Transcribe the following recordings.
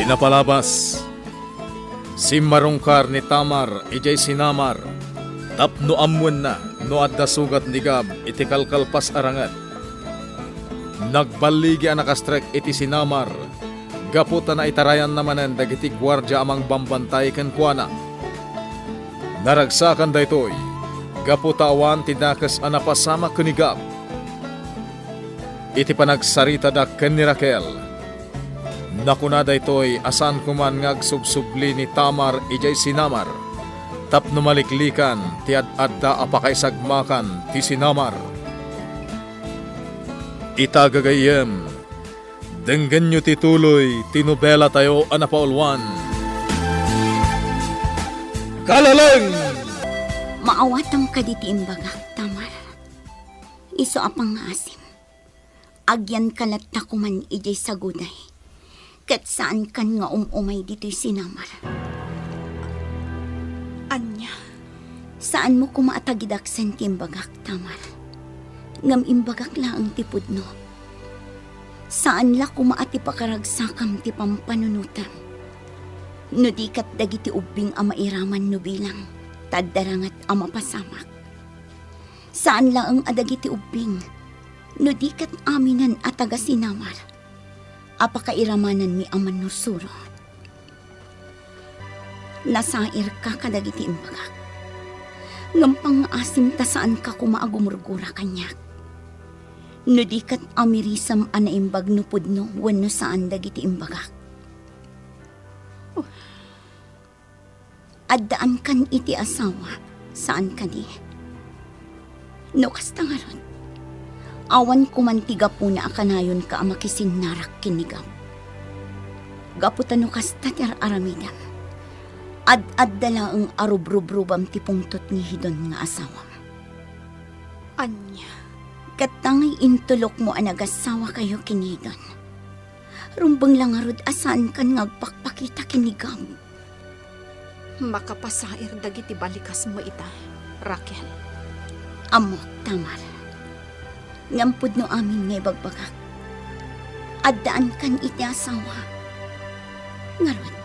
Pinapalabas. Si marungkar ni Tamar ijay sinamar. Tapno amwen na no adda sugat ni Gab iti kalkalpas arangat. Nagbaligi ang nakastrek iti sinamar. Gaputa na itarayan namanen dagiti gwardya amang bambantay ken kuana. Naragsakan daytoy. Gaputa awan tinakas anapasama ken ni Gab. Iti panagsarita da ken ni Raquel. Nakunada ito'y asan kuman ngagsubsubli ni Tamar ijay sinamar. Tapno maliklikan ti adda apakaisagmakan ti sinamar. Itagagayem, denggan nyo ti tuloy, tinubela tayo anapaulwan. Kalalang! Maawatam ka diti imbaga, Tamar. Iso apang asim. Agyan kalat na kuman ijay saguday. Kat saan kan nga umay dito'y sinamar. Anya, Saan mo kumaatagidaksan ti imbagak, Tamar? Ngam imbagak laang ti pudno. Saan la kumaati pakaragsakam ti pampanunutan? No di kat dagiti ubing ama iraman no bilang, taddarangat ama pasamak. Saan laang adagiti ubing? No di kat aminan ataga sinamar. Apakairamanan mi aman no suro. Nasair ka kadagiti imbagak. Ngampang asim ta saan ka kumaagumurgura kanyak. No di kat amirisam anaimbag no pudno wenno saan dagiti imbagak. Addaan kan iti asawa, saan ka di? No kasta nga ron. Awan kumantiga po na akanayon ka amakisin narak kinigam. Gaputan no kasta ti aramidam. Ad-addala ang arubrub-rubam ti pungtot ni Hidon nga asawam. anya, Katangay intulok mo anagasawa kayo kinidon. Rumbang lang arod asaan kan ngagpakpakita kinigam. makapasair dagiti balikas mo ita, Raquel. Amok, Tamar. Ngampud no amin nga ibagbagak. Addaan kan iti asawa. Ngarod,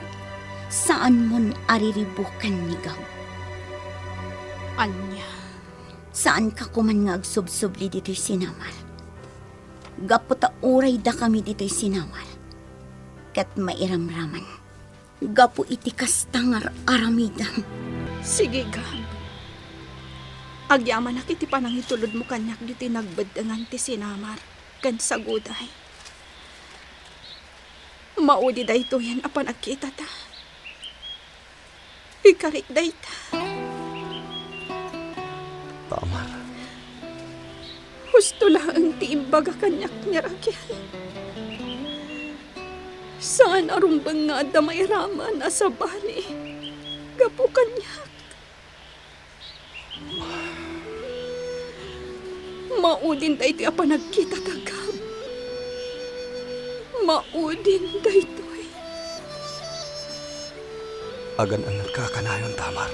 saan mon ariribukan ni Gab? Anya, Saan ka kuman nga agsubsubli dito'y sinamar? Gaputa uray da kami dito'y sinamar. Kat mairamraman. Gapu iti kastangar aramidam. sige Gab. Agyaman na kiti panangitulod mo kanyak diti nagbadangan ti sinamar, kan saguday. Maudi da ito yan apan agkita ta. Ikarik da ita. Tamar, Husto lang ang tiimbaga kanyak ni Raquel. Saan arumbang nga da mairaman asa bali? Gapu kanyak. Maudin da ito apa nagkita tagab. Maudin da ito agan ang nagkakanayon, Tamar.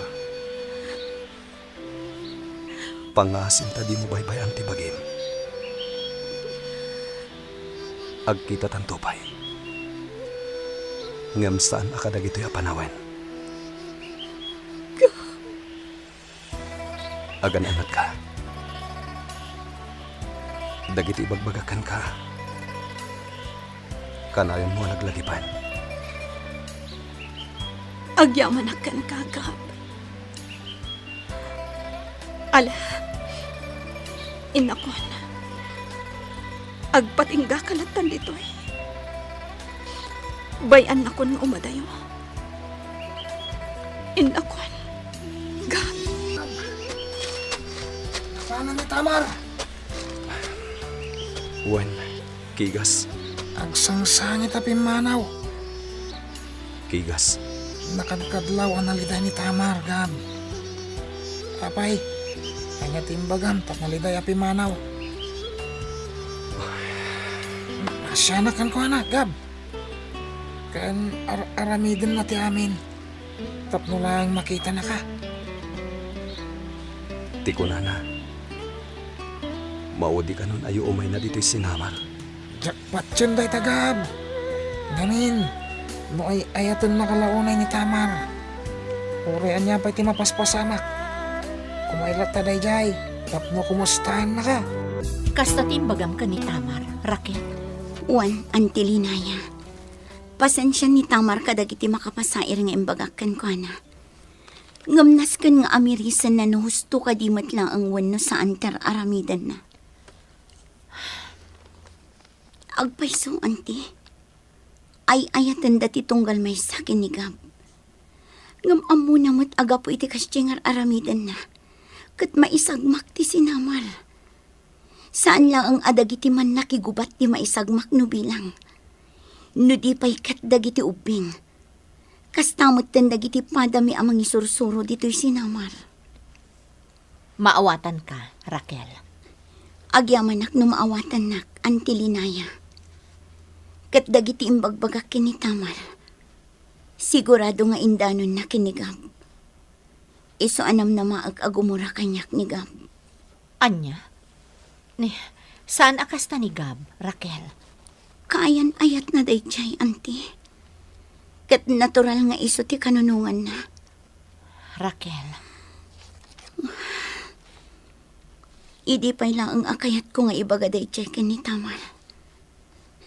Pangasin ta di mo baybay ang tibagin. Agkita tantupay. Ngam saan akadagito'y apanawen. Agan anad ka. Dagiti bagbagakan ka. Kanayon mo naglagipan. agyaman akan kagab. Ala, inakon. Agpatingga kalatan dito eh. Bayan akon nga umadayo. Inakon. Gab. Sana ni Tamar. Wen, kigas, Agsangsangit api manaw. kigas. Nakadkadlaw ang naliday ni Tamar, Gab. Apay, kanya timbagan, tak naliday api manaw. Asya na kan ko anak, Gab. Kan aramidin na ti amin. Tapno lang makita na ka. Tiko na. Maudi ka nun ayo umay na dito'y sinamar. Jackpot yun day tagab. Ngamin, No ay ayaton nakalaunay ni Tamar. Urian niya pa'y timapaspasamak. Kumailat ta dayjay. Tapno kumustahan na ka. Kasta timbagam ka ni Tamar, Raquel. Wan, Auntie Linaya. Pasensya ni Tamar kadagiti makapasair nga imbagakan ko na. Ngamnas kan nga amirisan na nahusto ka di matla ang wano sa antar aramidan na. Agpaiso, Auntie. Ay ayatan dati tunggal may sakin ni Gab. Ngam amo na mo't aga po iti kasyengar aramidan na. Kat maisagmak ti sinamar. Saan lang ang adagiti man nakigubat ti maisagmak no bilang. No di pa'y kat dagiti ubing. Kastamot tan dagiti padami amang isursuro dito'y sinamar. Maawatan ka, Raquel. Agyamanak no maawatan nak, Auntie Linaya. Kat dagiti imbagbagak kini Tamar. Sigurado nga indanon na kinigab. Iso anam na maag-agumura kanyak ni Gab. Anya? Saan akas ta ni Gab, Raquel? Kaayan ayat na dayjay, Auntie. Kat natural nga iso ti kanunungan na. Raquel, Idi pa'y lang ang akayat ko nga ibaga dayjay kini Tamar.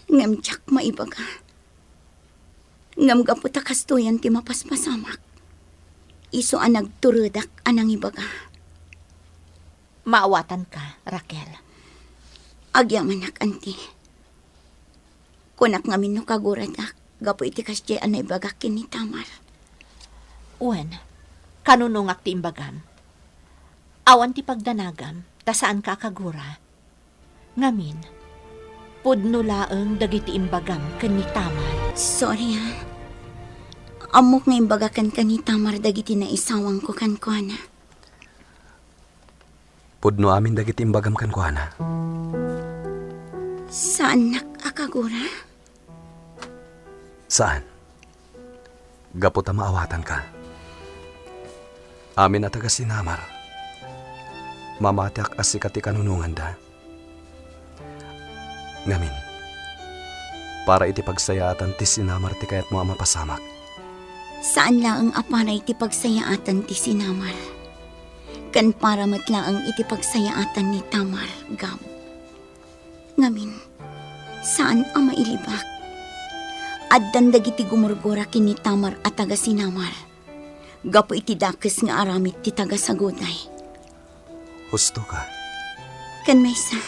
Ngam tsak maibaga. Ngam gaputa kastuyan ti mapaspasamak. Iso ang nagturudak anang ibaga. maawatan ka, Raquel. Agyamanak, Auntie. Kunak ngamin no kaguradak. Gapo iti kasya anay bagak kini Tamar. Uwan, kanunungak ti imbagam. Awan ti pagdanagam, ta saan ka kagura. Ngamin, pudno laeng dagiti imbagam ken ni Tamar. Sorry ha. Amok nga imbagakan ka ni Tamar dagiti na isawang ko kan ko na. Pudno amin dagiti imbagam kan kuana. Saan nakakagura? Saan? Gaputa maawatan ka. Amin at taga sinamar. Mamatiak as sikati kanunungan da. Ngamin. Para iti pagsayaatan ti sinamar ti kayat mo mapasamak. Saan lang ang aparay ti pagsayaatan ti sinamar? Kan para matlaang iti pagsayaatan ni Tamar, Gab. Ngamin, saan ang mailibak? Addan dagiti gumurgura kini Tamar at taga sinamar. Gapo iti dakes nga aramit ti taga saguday. Husto ka. Kan maysa,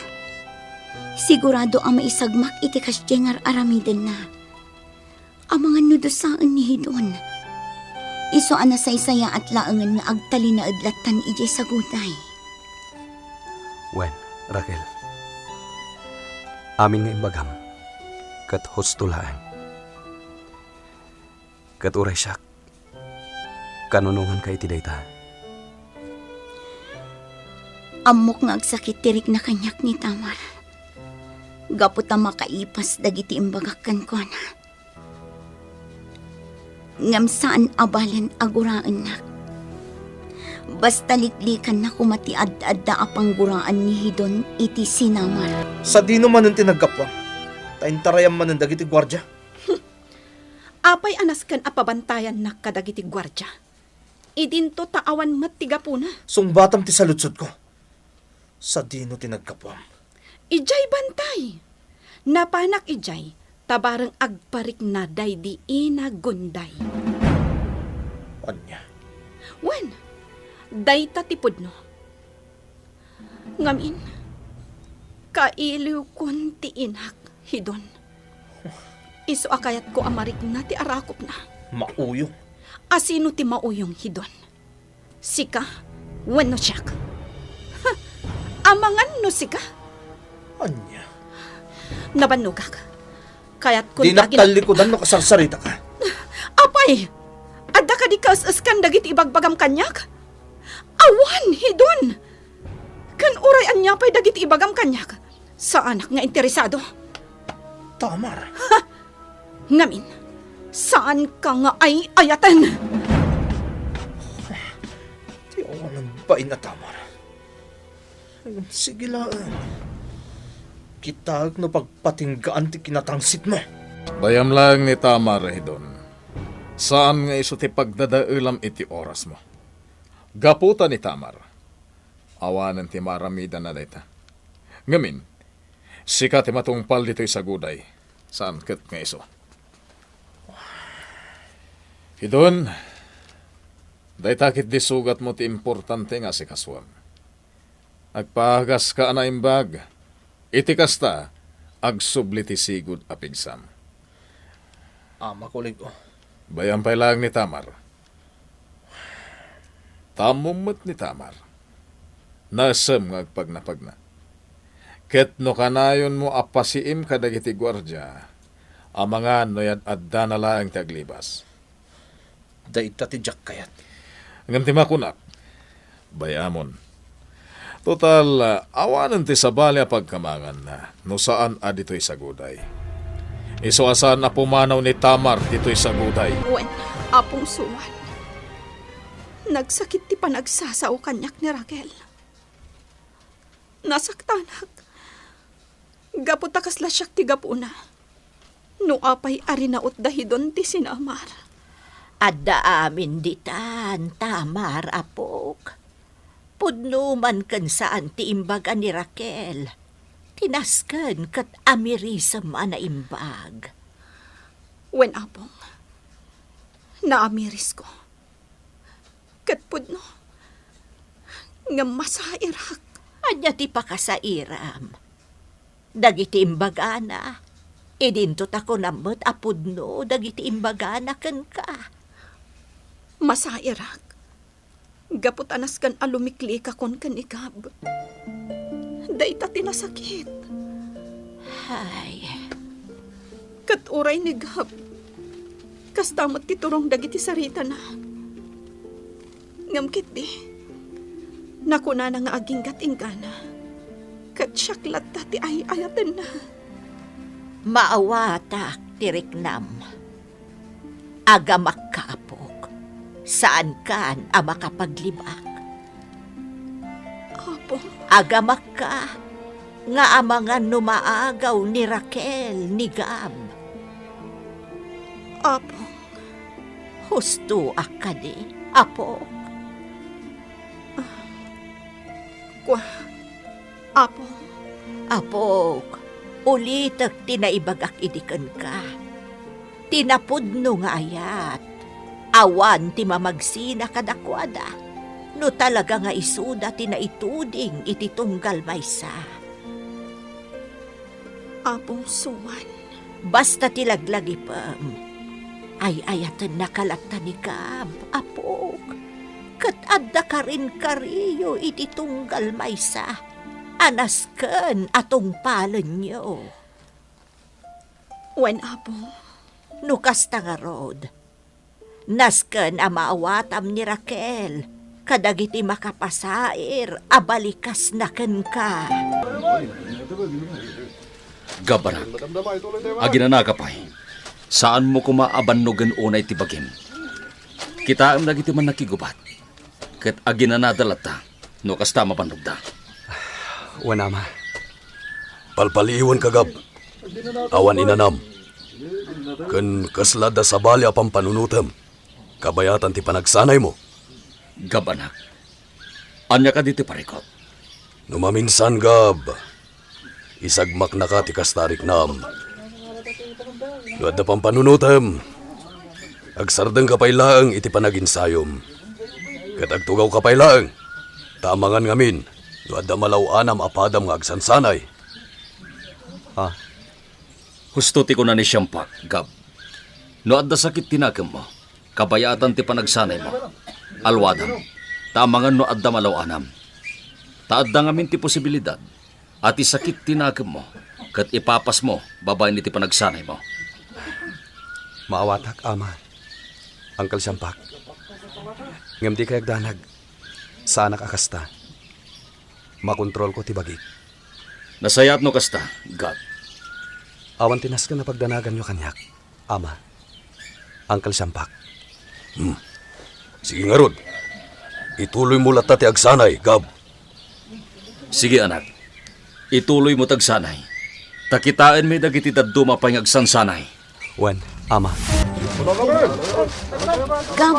sigurado ang maisagmak iti kasyengar aramiden na. Ang mga nudosaan ni Hidon. Iso anasaysaya at laangan nga agtali na adlatan ijay saguday. Wen, Raquel. Amin nga imbagam. Kat husto laang. Kat uray siyak. Kanunungan ka iti dayta. Amok nga agsakit tirik na kanyak ni Tamar. Gaputa makaipas dagiti imbagakan ko na. Ngam saan abalan aguraan na. Basta liklikan na kumatiad-adda apang guraan ni Hidon iti sinamar. Sa dino man ang tinagkapwa, taintarayam man ang dagiti gwardya. Apay anas kan apabantayan na kadagiti gwardya. Idinto taawan matiga po na. Sungbatam ti saludsod ko. Sa dino tinagkapwa. Ijay bantay. Napanak ijay, tabarang agparik na daydi ina gunday. Anya? Wen, dayta tipod no. Ngamin, kailiw kon ti inak, Hidon. Iso akayat ko amarik na ti arakop na. Mauyong. Asino ti mauyong, Hidon? Sika, wenno siyak. Ha, amangan no sika? Anya? Nabanugak. Kayat kun Di naktalikodan no kasarsarita ka. Apay! Adda ka di kaus-uskan dagiti ibagbagam kanyak? Awan, Hidon! Kan uray anya pa'y dagiti ibagam kanyak. Sa anak nga interesado. Tamar. Ngamin, saan ka nga ay ayatan? Di awan ang bain na Tamar. Ayun, sige lang. Kitag no pagpatinggaan ti kinatangsit mo. Bayam lang ni Tamar, Hidon. Saan nga iso ti pagdadailam iti oras mo? Gaputa ni Tamar. Awanan ti maramida na dayta. Ngamin, sika ti matungpal dito'y saguday. Saan ket nga iso? Idon, daytakit di sugat mo ti importante nga si kaswam. Agpahagas ka na imbag, iti kasta, agsubli ti sigud a pigsam. Makulig ko. Bayan pa lang ni Tamar. Tamumot ni Tamar. Nasem nga agpagnapagna. Ket no kanayon mo apasiim kadagiti gwardya, ang mga noyad adda na laang taglibas. Daita ti Jack kayat. Hanggang timakunak, bayamon. Total, awanan ti sabali pagkamangan na, no saan adito'y saguday. Iso asan na pumanaw ni Tamar dito'y saguday. Wen, apong suwan. Nagsakit ti panagsasaw kanyak ni Raquel. Nasaktanak. Gaputakas la siyak ti gapuna. No apay arinaot dahidon ti sinamar. Adda amin ditan, Tamar, apok. Pudno man kan saan ti imbaga ni Raquel. Tinasken kat amirisam na imbag. Wen apong. Naamiris ko. Kat pudno. Nga masairak. Anya ti pakasairam. Dagiti imbaga na. Idintot ako namot apudno, dagiti imbaga na ken ka. Masairak. Gaputanas kan alumikli ka kon kan igab. Dayta tinasakit. Ay, Kat uray ni Gab. Kastamot ti turong dagiti sarita na. Ngamkit di. Nakuna na nga aging gatinggana. Kat syaklat ti ay ayatan na. maawatak tiriknam. Agamak ka, apok. Saan kan ang makapaglibak? Apo, Agamak ka, nga amangan numaagaw ni Raquel ni Gab. apo, Husto akadi, apok. kwa, apo, Apok, ulitak tinaibagak idikan ka. Tinapudno nga ayat. Awan ti mamagsina kadakwada. No talaga nga isuda tinaituding iti tunggal maysa. apong suwan. Basta tilaglagi pam. Ay ayatan nakalata ni Gab, apok. Kat adda ka rin kariyo iti tunggal maysa. Anasken atong palan nyo. Wen apo, Nukas nga rod. Nasken a maawatam ni Raquel. Kadagiti makapasair, abalikas na ken ka. Gabarak, aginanakapay, saan mo kumaabannogan unay tibagim? Kita am nagiti man nakigubat. Ket aginanadalata, no kasta mapanugda. Wanama. Palpaliwan kagab. Awan inanam. Ken kaslada sa bali apang panunutam. Kabayatan ti panagsanay mo. Gabanak, anya ka diti parikot. Numaminsan gab. Isagmak na ka ti kastarik nam. Luad na pang panunutam. Agsardeng kapaylaang iti panaginsayom. Kat agtugaw kapaylaang. Tamangan ngamin. Luad na malawanam apadam nga agsansanay. Husto ti ko na ni Siyampak, Gab. No adda sakit tinagam mo, kabayatan ti panagsanay mo. Alwadam, tamangan no adda malawanam. Taadda ngamin ti posibilidad, at isakit tinagam mo, kat ipapas mo, babay ni ti panagsanay mo. Maawatak, ama. Angkal Siyampak. Ngam di kayag danag. Sana kakasta. Makontrol ko ti bagik. Nasayat no kasta, Gab. Awan tinas ka na pagdanagan nyo kanyak. Ama. Angkal Siyampak. Sige nga rod. Ituloy mo lata ti agsanay, Gab. Sige anak, ituloy mo tagsanay. Takitaan may dagiti daduma pang agsansanay. Wan, Ama, Gab,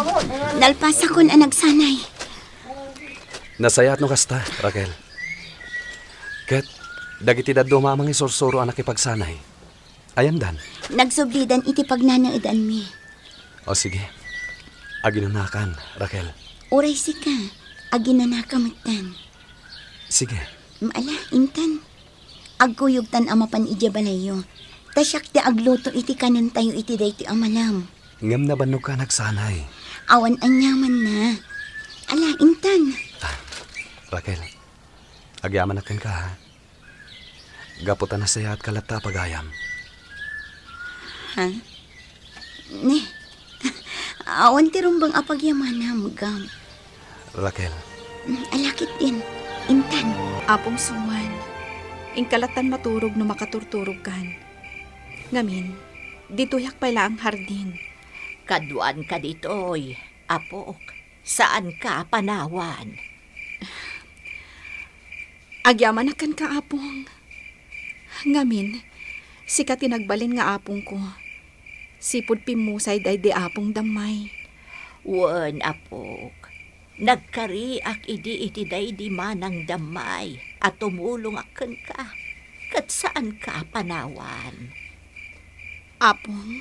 nalpasa kon ang nagsanay. nasayat no kasta, Raquel. Ket, dagiti daddo mamang isursuro ang nakipagsanay. Ayandan. Nagsublidan iti pagnanaidan mi. O sige, aginunakan, Raquel. Uray si ka, aginanakamatan. Sige, Maala, intan. Agkuyugtan amapan ija balayo. Tasyak ti agluto iti kanan tayo iti dayti amalam. ngam na banog ka nagsanay. Awan anyaman na. Ala, intan. Raquel, agyaman akin ka ha. Gaputan na saya at kalata pagayam. Ha? Ne. Awan ti rumbang apagyamanam, Gab. Raquel, Alakit din. Intan. Apong suwan, ingkalatan maturog no makaturturog kan. Ngamin, ditoyak pala ang hardin. Kaduan ka ditoy, apok. Saan ka panawan? Agyaman akan ka, apong. Ngamin, sika tinagbalin nga apong ko. Sipod pimusay day di apong damay. Wen, apok. Nagkari ak iti day di manang damay at tumulong akan ka. Kat saan ka panawan? Apong,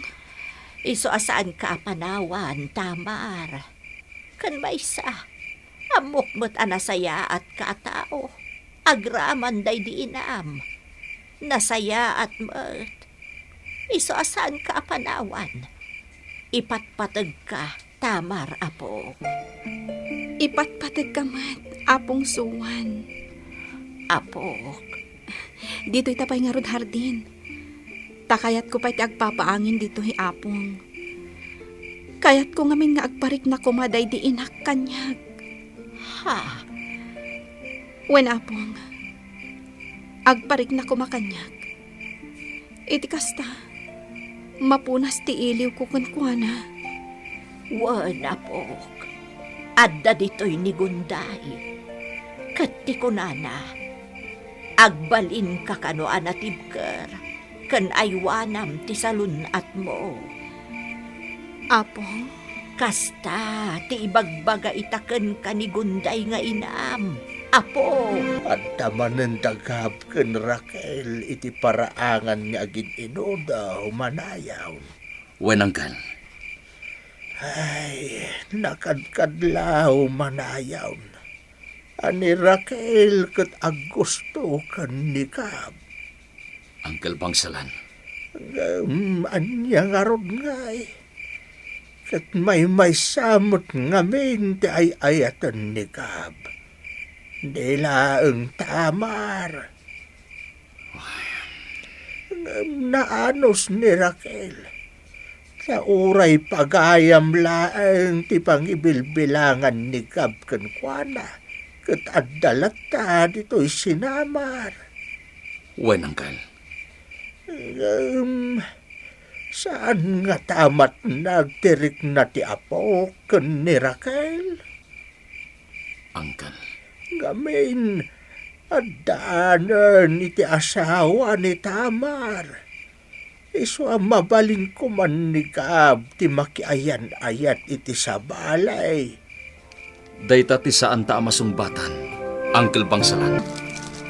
Iso asaan ka panawan, Tamar. Kan maysa, amok mo't anasaya at katao. Agraman day di inam. Nasaya at mo't. Iso asaan ka panawan. Ipatpatag ka, Tamar, apok. ipatpatag kamat, apong suwan. Apok. Dito'y tapay nga rod hardin. Takayat ko pa'y ti agpapaangin dito hi apong. Kayat ko ngamin nga agparik na kumaday di inak kanyag. Ha? Wen apong, agparik na kumakanyag. Iti kasta, mapunas ti iliw ko kunkwana. Wan, apok. Adda dito'y ni Gunday. Kati ko nana. Agbalin ka kano anatibker. Kan aywanam ti salun at mo. Apong, Kasta ti ibagbaga itaken ka ni Gunday nga inam. Apo. At tamanan tagap ken Raquel iti paraangan nga agin inoda humanayaw. Wen, Uncle. Ay, nakadkadlaw manayaw. Ani Raquel ket agusto kan ni Gab. Uncle Bangsalan. Anya nga rod nga eh. Ket may samot ngamin ti ay-ayatan ni Gab. Nila ang Tamar. Naanos ni Raquel. Sa uray pagayam laang ti pangibilbilangan ni Gab kenkwana. Ket addalata dito'y sinamar. Wen, Uncle. Saan nga tamat nagtirik na ti apo ken ni Raquel? Uncle. Gamin, addaanan iti asawa ni Tamar. Isu ang mabaling ko man ni Gab ti makiayan-ayat iti sabalay. Dayta ti saan ta masumbatan. Uncle Bangsalan.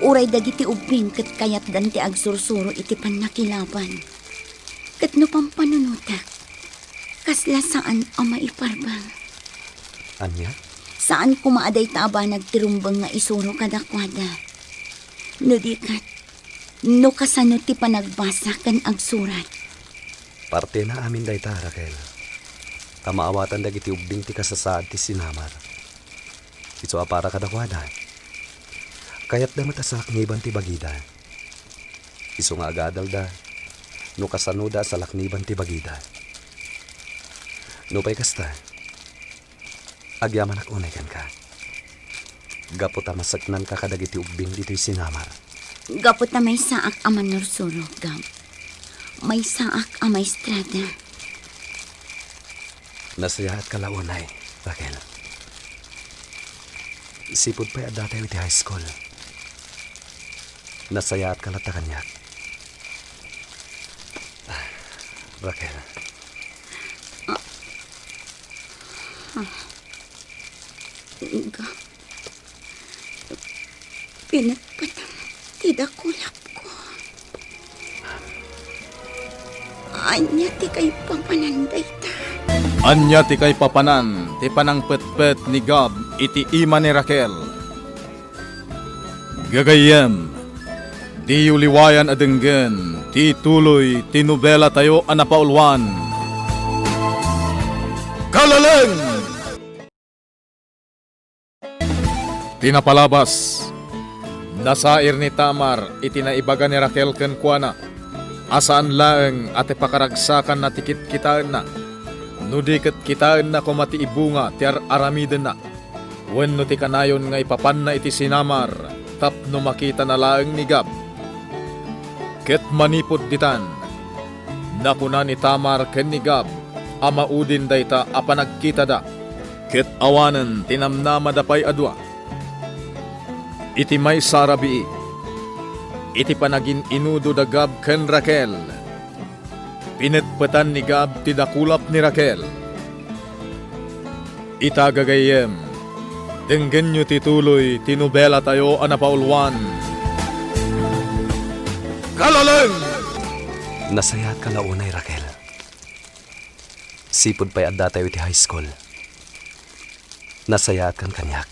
Uray dagiti ubing ket kayat dan ti agsursuro iti pannakilaban. Ket no pampanunutak. Kasla saan ang maiparbang. Anya? Saan kumaaday taba nagtirumbang nga isuro kadakwada. No di kat, no kasano ti panagbasa kan agsurat. Parte na amin dayta, Raquel. Kamaawatan dagiti ubing ti kasasaad ti sinamar. Ito para kadakwada. Kayat da matasak ngiban ti bagida. Iso nga agadal da. No kasano da sa lakniban ti bagida. No pa'y kasta. Agyaman ak unay kan ka. Gaputa masaknan ka kadagiti ubing dito'y sinamar. Gapot na may saak aman nursuro, Gab. May saak amay strada. Nasayahat ka launay, Raquel. Sipod pa'y adda tayo iti high school. Nasayahat ka lata kanyak. Raquel, Gab. Pinatpatang tidak kulap ko. Anya ti kay pamananday ta. Anya ti kay papanan, ti panang petpet ni Gab, iti ima ni Raquel. Gagayem, di uliwayan adenggen, ti tuloy, ti nobela tayo anapaulwan. Kalaleng! Tinapalabas, nasair ni Tamar, itinaibaga ni Raquel ken kuana. Asaan laeng ate pakaragsakan na tikit kitaan na. Nudiket kitaan na kumati ibunga ti aramiden na. Wenno ti kanayon nga ipapan na iti sinamar, tapno makita na laeng ni Gab. Ket manipod ditan, nakuna ni Tamar ken ni Gab, amaudin dayta apanagkita da. Ket awanen tinamnama dapay adwa. Iti may sarabii, iti panagin inudo da Gab ken Raquel. Pinetpetan ni Gab ti dakulap ni Raquel. Itagagayem, denggen nyo tituloy tinubela tayo anapaulwan. Kalaleng! Nasayat ka launay, Raquel. Sipod pa'y adda tayo iti high school. Nasayat kan kanyak.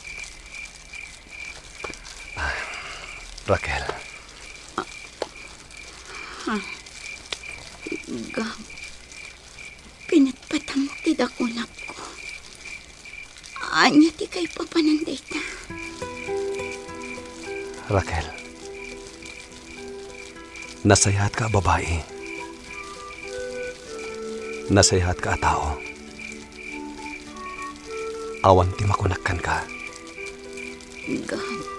Raquel, Gab. Pinatpatang ti dakulap ko. Anya ti kay papananday ta. Raquel. Nasayat ka babae. Nasayat ka tao. Awan ti makunakkan ka. Gab.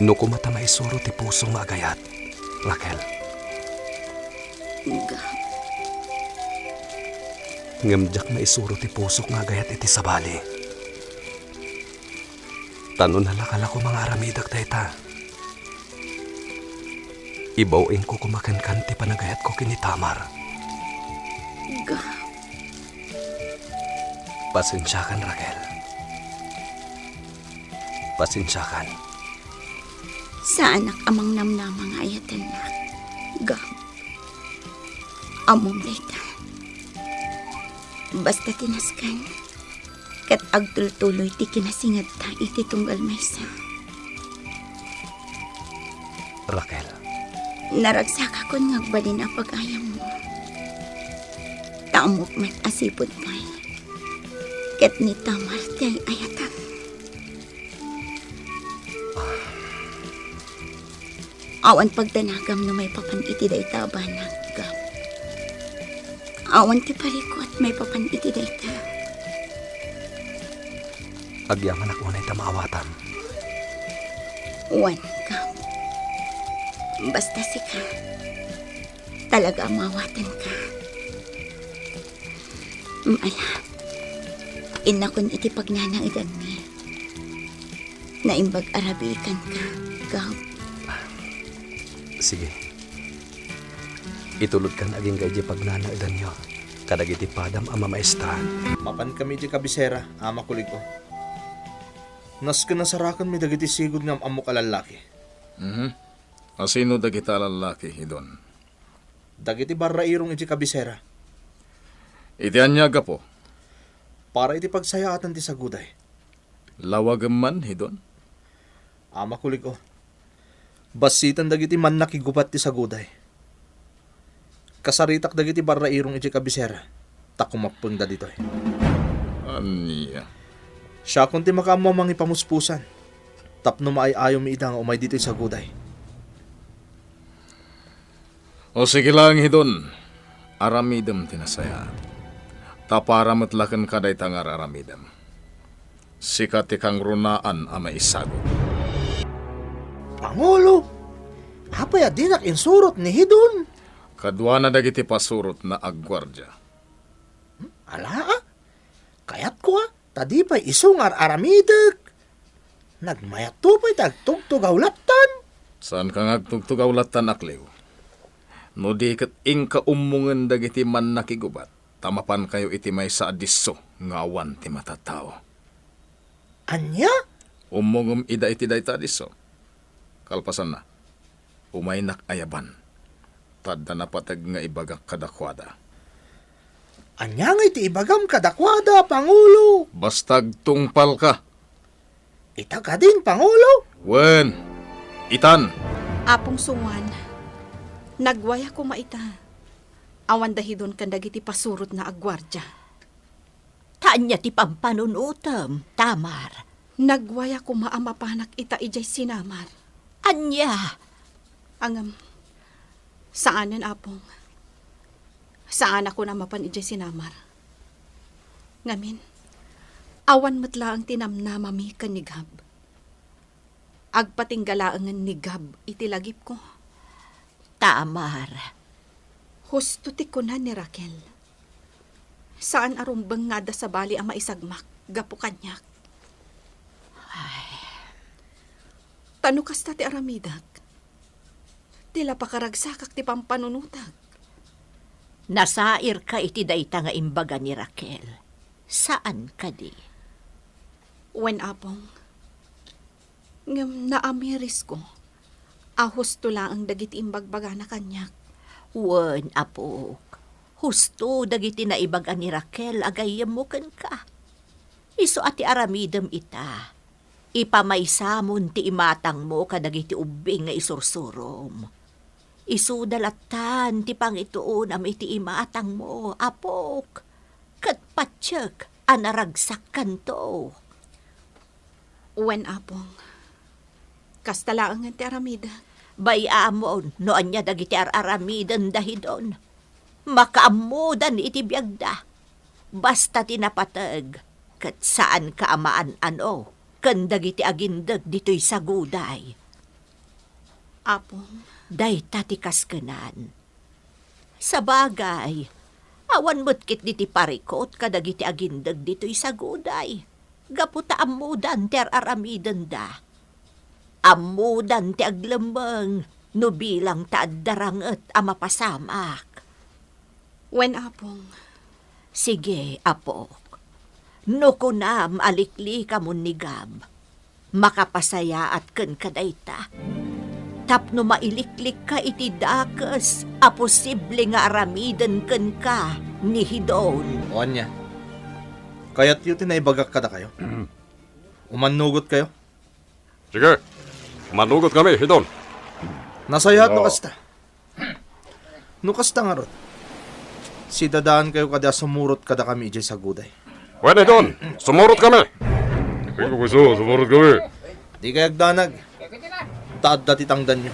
No kumata maisuro ti pusong maagayat, Raquel. Gab. Ngamjak maisuro ti pusok maagayat iti sabali. Tanon halakala ko mga aramidak dayta. Ibawin ko kumakankan ti panagayat ko kini Tamar. Gab. Pasensyakan, Raquel. Pasensyakan. Sa anak amang namnamang ayatan na. Gab. Amom dayta. Basta tinaskan. Kat agtultuloy ti kinasingad ta iti tunggal maysa. Raquel, Naragsaka kon ngagbalin ang pag-ayam mo. Tamok mat asipod pa'y. Kat ni Tamar ti ayatan. Awan pagdanagam no may papan iti dayta banag, Gab. Awan ti parikot may papan iti dayta. agyaman ako na itamawatan. Wan, Gab. Basta si ka. Talaga mawatan ka. Maala. Inakon iti pagnanaidan mi. Naimbag arabikan ka, Gab. Sige. Itulod kan aging gaji pagnanaidan nyo. Kadagiti padam ama maestra. Mapan kami di kabisera, ama kulig ko. Nas ka nasarakan mi dagiti sigod ngam amok alalaki. Asino dagita lalaki, Hidon? Dagiti barrairong iti kabisera. Iti anyaga po. Para iti pagsayaatan ti saguday. Lawagam man, Hidon? Ama kulig ko. Basitan dagiti man nakigupat ti saguday. Kasaritak dagiti barrairong iti kabisera. Takumapeng da ditoy. Aniya. Siya kung ti makamo mang ipamuspusan. Tapno maayayo mi idang umay dito'y saguday. O sige lang, Hidon. Aramidam tinasaya. Taparamat lakan kaday tangar aramidam. Sikat ikang runaan ama isagot. Pangulo, apay adinak insurot ni Hidon. Kadwa na dagiti pasurot na agwardya. Ala, kayat ko tadi pa'y isungar aramidag. Nagmayat to pa'y tagtugtog awlatan. Saan ka ngagtugtog awlatan akliw? No di kat ing kaumungan dagiti man nakigubat, tamapan kayo iti may sa adiso nga awan ti matatao. Anya? Umungom ida iti dayta adiso. Kalpasan na, umay nakayaban. Tadda na patag nga ibagak kadakwada. Anya nga iti ibagam kadakwada, Pangulo. Bastag tungpal ka. Ita ka din, Pangulo. Wen, itan. Apong sungan, nagwaya ko maita. Awan dahidon kan dagiti pasurot na agwardya. Tanya ti pampanunutam, Tamar. Nagwaya ko maamapanak ita ijay sinamar. Anya, Angam, saanan apong? Saan ako na mapan ijay sinamar? Ngamin, awan matla ang tinamnamami kan ni Gab. Agpatinggalaangan ni Gab itilagip ko. Tamar. Husto ti kunan ni Raquel. Saan arumbang nga da sa bali ang maisagmak, gapo kanyak. Tano kasta ti aramidak. Tila pakaragsakak ti pampanunutag. Nasair ka iti dayta nga imbaga ni Raquel. Saan ka di? Wen apong, ngam naamiris ko. Ahos tula ang dagiti imbagbaga na kanyak. Wen, apok. Husto dagiti na ibaga ni Raquel agayam mo kan ka. Iso ati aramidem ita. Ipamaisamon ti imatang mo kadagiti ubing nga isursurom. Isu dalatan ti pangituon am iti imatang mo, apok. Kat patsyak anaragsak kanto. Wen apong, kastalaangan ti aramida. Bayamon no anya dagiti araramidan dahidon. Makaamudan iti biyagda. Basta tinapatag, kat saan kaamaan ano, kan dagiti agindag dito'y saguday. Apong, Day tatikas kanan. Sa bagay, awan mo't kit diti parikot kadagiti agindag dito'y saguday. Gaputa amudan ti araramidan da. Amudan ti aglamang, no bilang taaddaranget a mapasamak. wen apong, Sige, apok. No kunam alikli ka mo ni Gab. Makapasaya at ken kadayta. Tapno mailiklik ka iti dakes, a posible nga aramiden ken ka ni Hidon. O anya, kaya't yun tinaibagak kada kayo. Umanugot kayo. Sige, manugot kami, Hidon. Nasayat no kasta. No kasta nga ron. Si dadaan kayo kada sumurot kada kami ijay sa guday. Pwede, Hidon. Sumurot kami. Hindi ko gusto, sumurot kami. Di kayag danag. Taad dati tangdan nyo.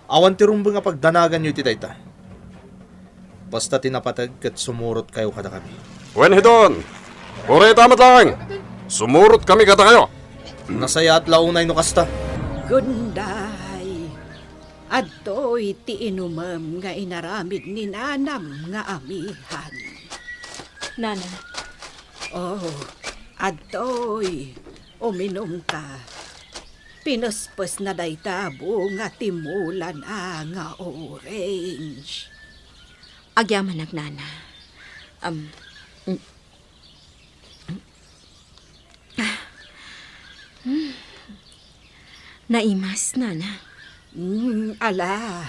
Awan ti rumbo nga pagdanagan nyo iti dayta. Basta tinapatag kat sumurot kayo kada kami. Pwede, Hidon. Pure tamat lang. Sumurot kami kata kayo. Nasaya at launay no kasta. Gunday, adto'y ti inumam nga inaramid ni nanam nga amihan. Nana, Oh, adto'y uminom ka. Pinuspos na daytabo nga timulan nga orange. agyaman nagnana. Naimas, Nana. Ala,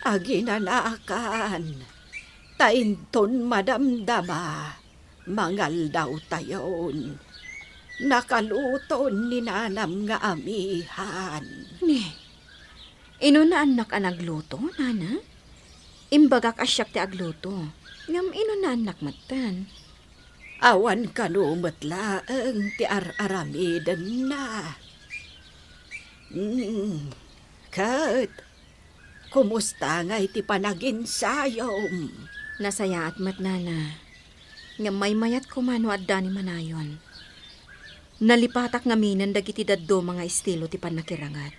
aginanakan. Tainton madamdama, mangal daw tayon. Nakaluton ni nanam nga amihan. Ni, ino na anak ang nagluto, Nana? Imbagak asyak ti agluto. Ngam ino na anak matan. Awan kanumatlaang ti araramidan na. Kat, kumusta nga iti panaginsayom? Nasaya at mat, Nana. Ngam may mayat kumano at dani manayon. Nalipatak ngaminan dagiti daddo mga estilo ti panakirangat.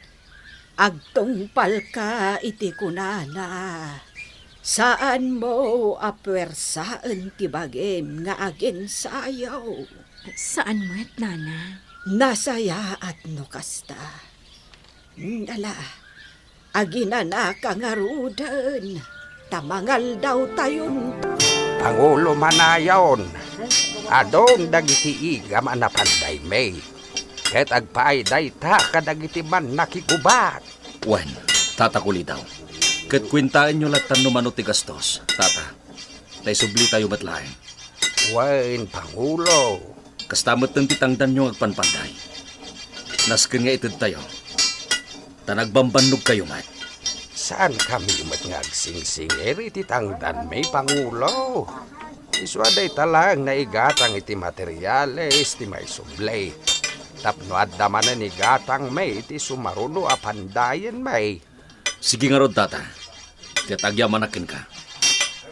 Agtungpal ka iti kunana. Saan mo apwersaan ti bagem nga aginsayaw? Saan mo at, Nana? Nasaya at no kasta. Ala, Aginanaka nga rudan. Tamangal daw tayon. Pangulo manayon, adong dagiti igam anapanday may. Ket agpaayday ta kadagiti man nakikubat. Wen, tata kuli daw. Kat kwintaan nyo latan no mano ti gastos, tata. Tay subli tayo matlaeng. Wen, Pangulo. Kastamot ng titangdan nyo agpanpanday. Nasken nga itid tayo. Tanagbambannog kayo, mat. Saan kami magngagsingsingir iti tangdan may Pangulo? Iswaday talang naigatang iti materyales ti may sublay. Tapno adda manan ni gatang may iti sumaruno apandayan may. Sige nga rod, tata. Tiyatagyaman akin ka.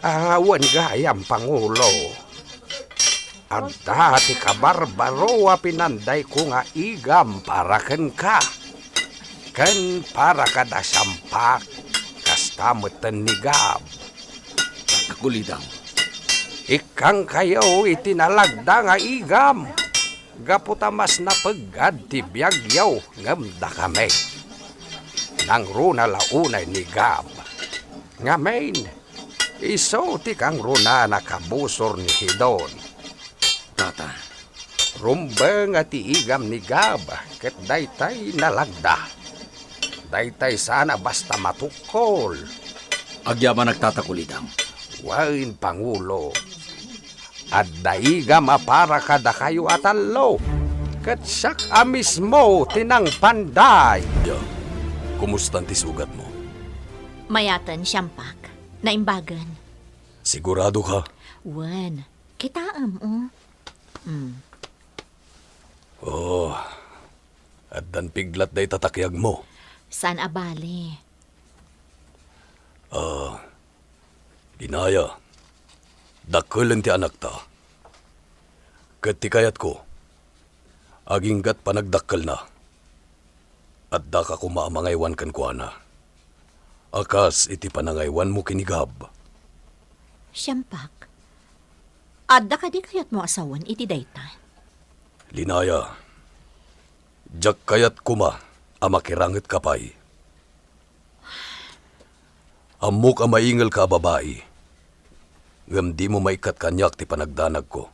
Awan gayam Pangulo. Adda ti kabarbaro a pinanday ko nga igam para ken ka. Ken para kada sampak kastamutan ni Gab. Tata kuli daw. Ikang kayo itinalagda nga igam. Gaputa mas napagad ti biyagyaw ngamda kami. Nang runa launay ni Gab. Ngamen, iso ti kang runa nakabusor ni Hidon. Tata, Rumbeng at igam ni Gab, ket daytay nalagda. Daytay sana basta matukol. agyaman nagtatakuli daw. Wain Pangulo. At daigam para kada kayo atalo. Ket sak amismo tinang panday. Ya, kumusta ti sugat mo? Mayatan siyampak. Naimbagan. Sigurado ka? Wan, kitaam oh. Oh, at dan piglat day tatakyag mo. San abali? Ginaya, dakulan ti anak ta. Ket ti kayat ko, aginggat panagdakkal na. At da ka kumamangaywan kan kuana. Akas iti panangaywan mo kinigab. Siyampak. Adda ka di kayat mo asawan iti dayta. Linaya, jak kayat kuma amakirangit kapay. Amok a maingal ka babae. Ngam di mo maikat kanyak ti panagdanag ko.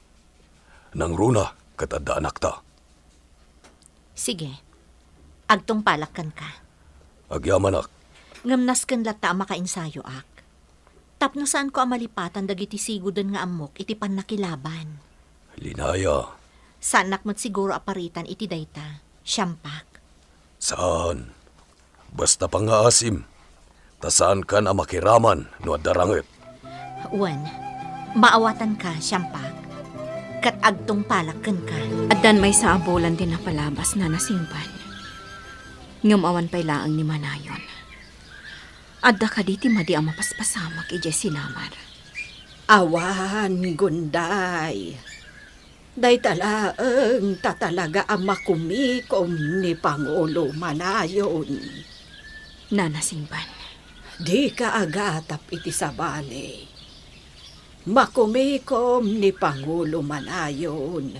Nang runa katadda anak ta. Sige. Agtong palakkan ka. Agyamanak, Ngamnas kan lata makainsayo ak. Tapno saan ko amalipatan dagiti sigudan nga amok iti pannakilaban. linaya, Sanak mat siguro aparitan iti dayta. Siyampak. saan? Basta pangaasim. Ta saan kan a makiraman no adarangit. Wan, maawatan ka, siyampak. Kat agtong palakkan ka. Addan may sa abulan din na palabas na nasimpan. Ngumawan pa'y laang ni Manayon. Adda ka di ti madi ang mapaspasamak ije sinamar. Awan, gunday. Day talaang tatalaga ang makumikom ni Pangulo Manayon. Nanasimban, di ka agatap iti sabali. Makumikom ni Pangulo Manayon.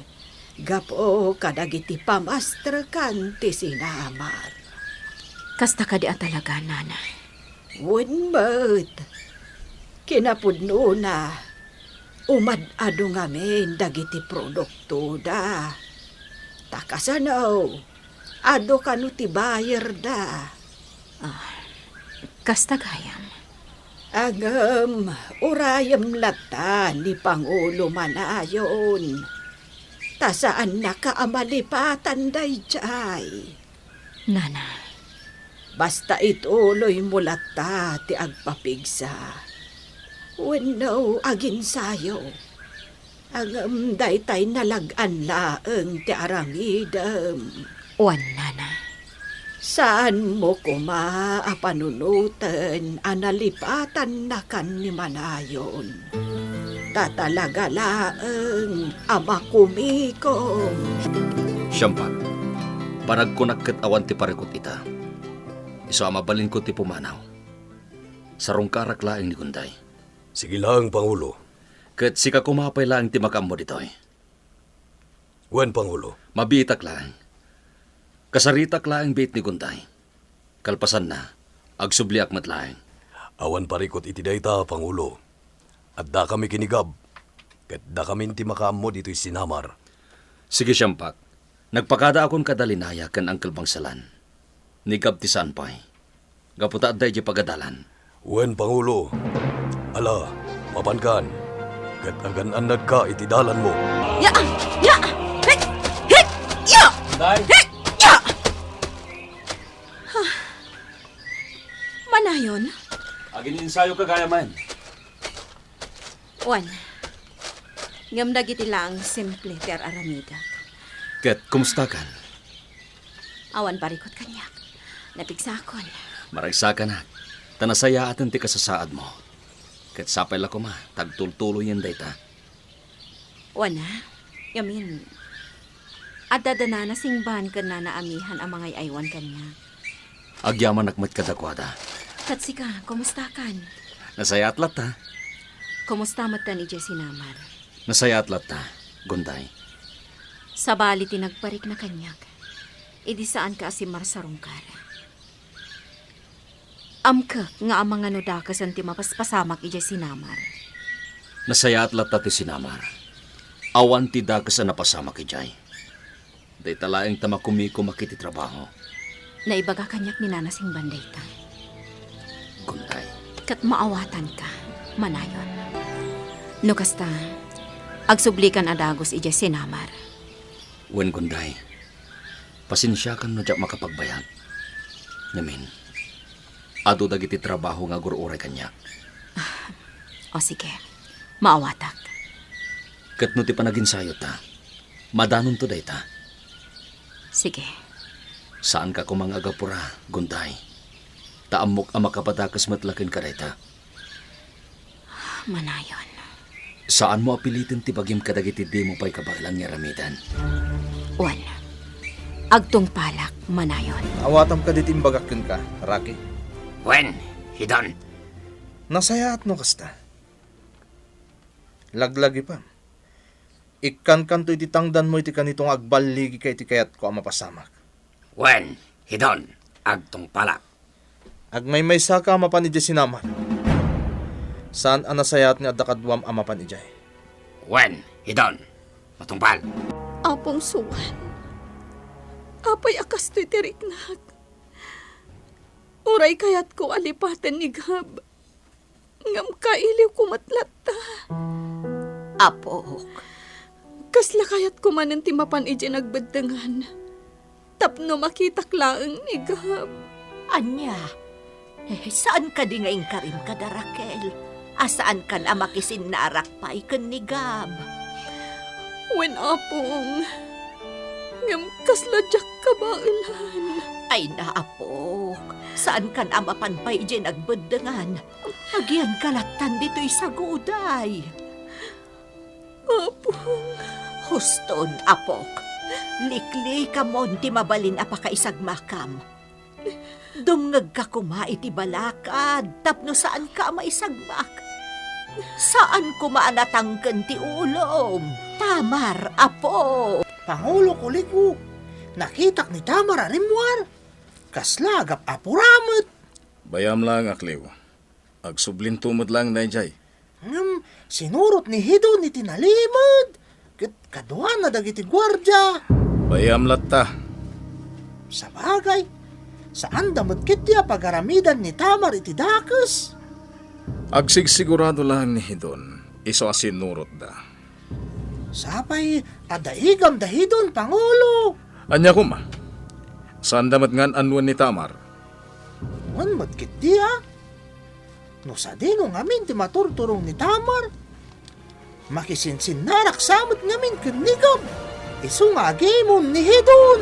Gapo kadagiti pamastrakan ti sinamar. Kasta ka di talaga, nana. Wunmat. Kinapudno na. Umad-ado ngamin dagiti produkto da. Takasanaw. Ado kanu ti bayer da. Kasta gayam. Agam, urayam lata ni Pangulo Manayon. Tasaan nakaamalipatan dayjay. Nana, basta ituloy mo lata ti agpapigsa. Wenno agin sayo. Agam daytay nalagan laeng ti aramidem. Wan, nana. Saan mo kumaapanunutan analipatan na kan ni Manayon? Tatalaga laeng ama kumikom. Siyampak, panagkunak ket awan ti parekot ita. Iso amabalin ko ti pumanaw. Sarong karak laeng ni Gunday. Sige lang, Pangulo. Ket sika kumapay laeng ti makam mo ditoy. Wen, Pangulo. Mabitak laeng. Kasaritak laeng bait ni Gunday. Kalpasan na, Agsubliak matlaeng. Awan parikot iti dayta, Pangulo. At da kami kinigab. Kat da kami ti makaammo dito'y sinamar. Sige siyampak, nagpakada akon kadalinaya kan Uncle Bangsalan. Nigab ti sanpay. Gaputa day di pagadalan. Wen, Pangulo. Ala, mapankan. Kat agan-anad ka iti dalan mo. Ya! Ya! Hek! Hek! Ya! Hek! Ya! Ha. Manayon? Agin insayo ka kaya man. Juan, ngamdag iti lang simple ter aramida. Ket, kumusta kan? Awan parikot kanyak. Napigsakon. Maragsa ka na. Tanasaya atin ti kasasaad mo. Ket sapay la ko ma, tagtultuloy yan dayta. Juan, yamin. Adadana na singban ka na naamihan ang mga aywan kanya. Agyaman nakmat kadakwada. Katsika, kumusta kan? Nasaya atlat ta. Kumusta mat ka ni Jessie Namar? Nasaya atlat ta. Gunday. Sa bali tinagparik na kanyak. Idi saan ka asimar sa rungkar. Amka nga ang mga nudakas ang timapaspasamak ija sinamar. Nasaya atlat ta ti sinamar. Awan ti dakas ang napasamak ijay. Day talaeng tamakumiko makiti trabaho. Naibaga kanyak ni nanasing banday ta. Gunday. Kat maawatan ka, manayon. No kasta, agsublikan adagos ija sinamar. Wen Gunday. Pasensya kan no jak makapagbayad. Namin. Ado dagiti trabaho nga gururay kanyak. O sige, maawatak. Ket no ti panaginsayo ta. Madanon to day ta. Sige, Saan ka kumangagapura, Gunday? Taamok ang makapadakas matlakin ka dayta. manayon. Saan mo apilitin ti bagim kadagiti di mo pa'y kabailang nga ramidan? Wan, agtong palak, manayon. Awatam ka ditim bagakken ka, Raki. Wen, hidon. Nasaya at no kasta. Laglagi pa. Ikan kanto iti tangdan mo iti kanitong agbaligi kay iti kayat ko ang mapasamak. Wen, hidon. Agtong palak. Agmay saka amapan iti sinamar. Saan ang nasayat ni adakadwam amapan ijay? Wen, hidon. Matungpal. Apong suwan. Apay akas to'y tiriknag. Uray kayat ko alipatan ni Gab. Ngam kailiw kumatlata. Apok, Kasla kayat ko man ang timapan iji nagbaddangan. Tapno makitak laang ni Gab. anya. Saan ka di ngayon karim ka da, Raquel? Asaan ka na makisinarak pa ikan ni Gab? Wen apong. Ngam kasla jak kabailan. Ay naapok, saan ka na mapanpay di nagbaddangan? Agyan kalatan dito'y saguday. Apong. Huston, apok. Likli ka mo ti mabalin apakaisagmakam. Dumngag ka kuma iti balakad, tapno saan ka maisagmak? Saan kumaanatanggan ti ulom? Tamar, apo. Pangulo kuliko, nakitak ni Tamar arimwar. Kaslagap apuramot. Bayam lang akliw. Agsublin tumod lang na ijay. Sinurot ni Hido ni tinalimod. Kaduhan na dagiti gwardya. Bayam latta. Sa bagay, saan damot kitya pagaramidan ni Tamar iti dakas? Agsigsigurado lang ni Hidon. Iso asinurot da. Sapay, adaigam dahidon, Pangulo. Anya kuma. Saan damat ngan anwan ni Tamar? Wan mat kitya. No sa dino ngamin ti maturturong ni Tamar. Makisinsin narak samot ngamin kanigam. Iso nga agimon ni Hidon.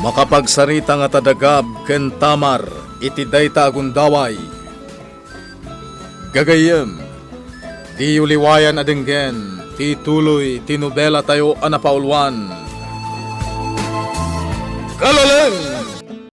Makapagsarita nga tadagab ken Tamar iti dayta agundaway. Gagayem, di uliwayan adenggen, ti tuloy, ti nobela tayo anapaulwan. Kalaleng!